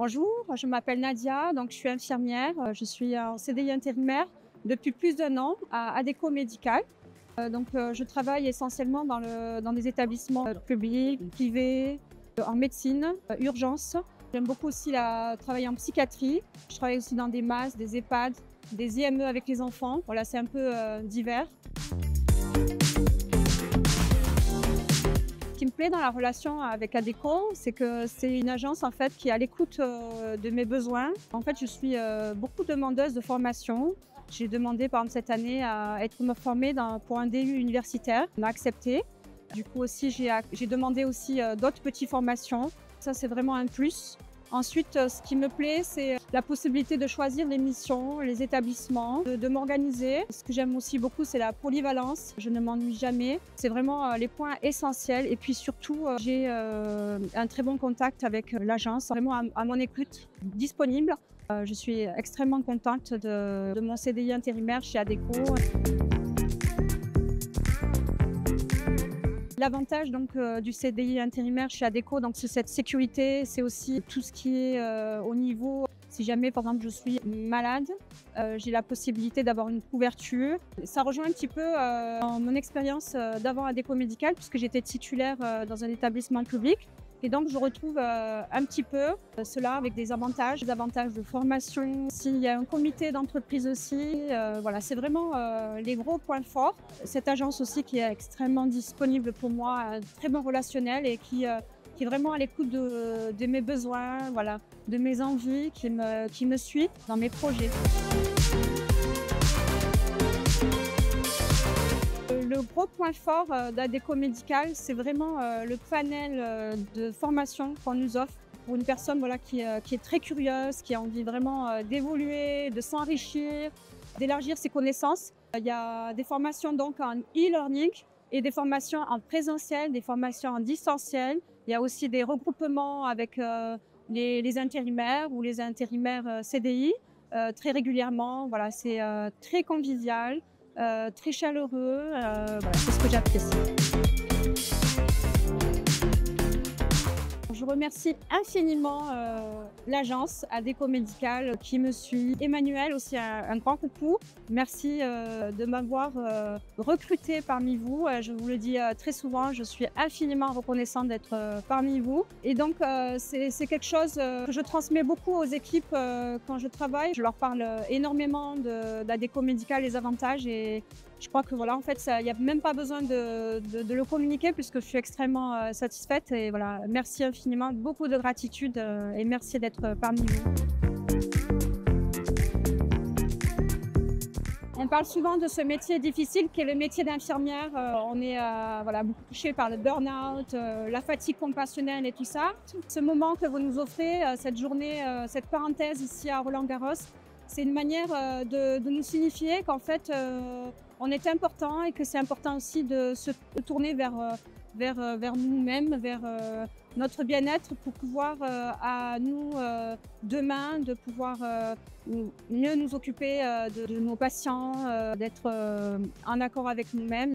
Bonjour, je m'appelle Nadia, donc je suis infirmière. Je suis en CDI intérimaire depuis plus d'1 an à Adéco Médical. Je travaille essentiellement dans des établissements publics, privés, en médecine, urgence. J'aime beaucoup aussi travailler en psychiatrie. Je travaille aussi dans des MAS, des EHPAD, des IME avec les enfants. Voilà, c'est un peu divers. Ce qui me plaît dans la relation avec Adéco, c'est que c'est une agence en fait qui est à l'écoute de mes besoins. En fait, je suis beaucoup demandeuse de formation. J'ai demandé par exemple cette année à être formée pour un DU universitaire. On m'a accepté. Du coup aussi, j'ai demandé aussi d'autres petites formations. Ça, c'est vraiment un plus. Ensuite, ce qui me plaît, c'est la possibilité de choisir les missions, les établissements, de m'organiser. Ce que j'aime aussi beaucoup, c'est la polyvalence. Je ne m'ennuie jamais. C'est vraiment les points essentiels. Et puis surtout, j'ai un très bon contact avec l'agence, vraiment à mon écoute, disponible. Je suis extrêmement contente de mon CDI intérimaire chez Adéco. L'avantage du CDI intérimaire chez Adéco, c'est cette sécurité, c'est aussi tout ce qui est au niveau, si jamais par exemple je suis malade, j'ai la possibilité d'avoir une couverture. Ça rejoint un petit peu mon expérience d'avant Adéco Médical puisque j'étais titulaire dans un établissement public. Et donc, je retrouve un petit peu cela avec des avantages de formation. S'il y a un comité d'entreprise aussi, voilà, c'est vraiment les gros points forts. Cette agence aussi qui est extrêmement disponible pour moi, un très bon relationnel et qui est vraiment à l'écoute de mes besoins, voilà, de mes envies, qui me suit dans mes projets. Le gros point fort d'Adéco Médical, c'est vraiment le panel de formation qu'on nous offre pour une personne voilà, qui est très curieuse, qui a envie vraiment d'évoluer, de s'enrichir, d'élargir ses connaissances. Il y a des formations donc en e-learning et des formations en présentiel, des formations en distanciel. Il y a aussi des regroupements avec les intérimaires ou les intérimaires CDI très régulièrement. Voilà, c'est très convivial. Très chaleureux, voilà, c'est ce que j'apprécie. Je remercie infiniment l'agence Adéco Médical qui me suit. Emmanuel aussi, un grand coucou. Merci de m'avoir recruté parmi vous. Je vous le dis très souvent, je suis infiniment reconnaissante d'être parmi vous. Et donc, c'est quelque chose que je transmets beaucoup aux équipes quand je travaille. Je leur parle énormément d'Adéco Médical, les avantages. Et je crois que voilà, en fait, il n'y a même pas besoin de le communiquer puisque je suis extrêmement satisfaite. Et voilà, merci infiniment, beaucoup de gratitude et merci d'être parmi vous. On parle souvent de ce métier difficile qui est le métier d'infirmière. On est voilà, beaucoup touché par le burn-out, la fatigue compassionnelle et tout ça. Ce moment que vous nous offrez, cette journée, cette parenthèse ici à Roland-Garros, c'est une manière de nous signifier qu'en fait, on est important et que c'est important aussi de se tourner vers nous-mêmes, vers notre bien-être pour pouvoir à nous demain de pouvoir mieux nous occuper de nos patients, d'être en accord avec nous-mêmes.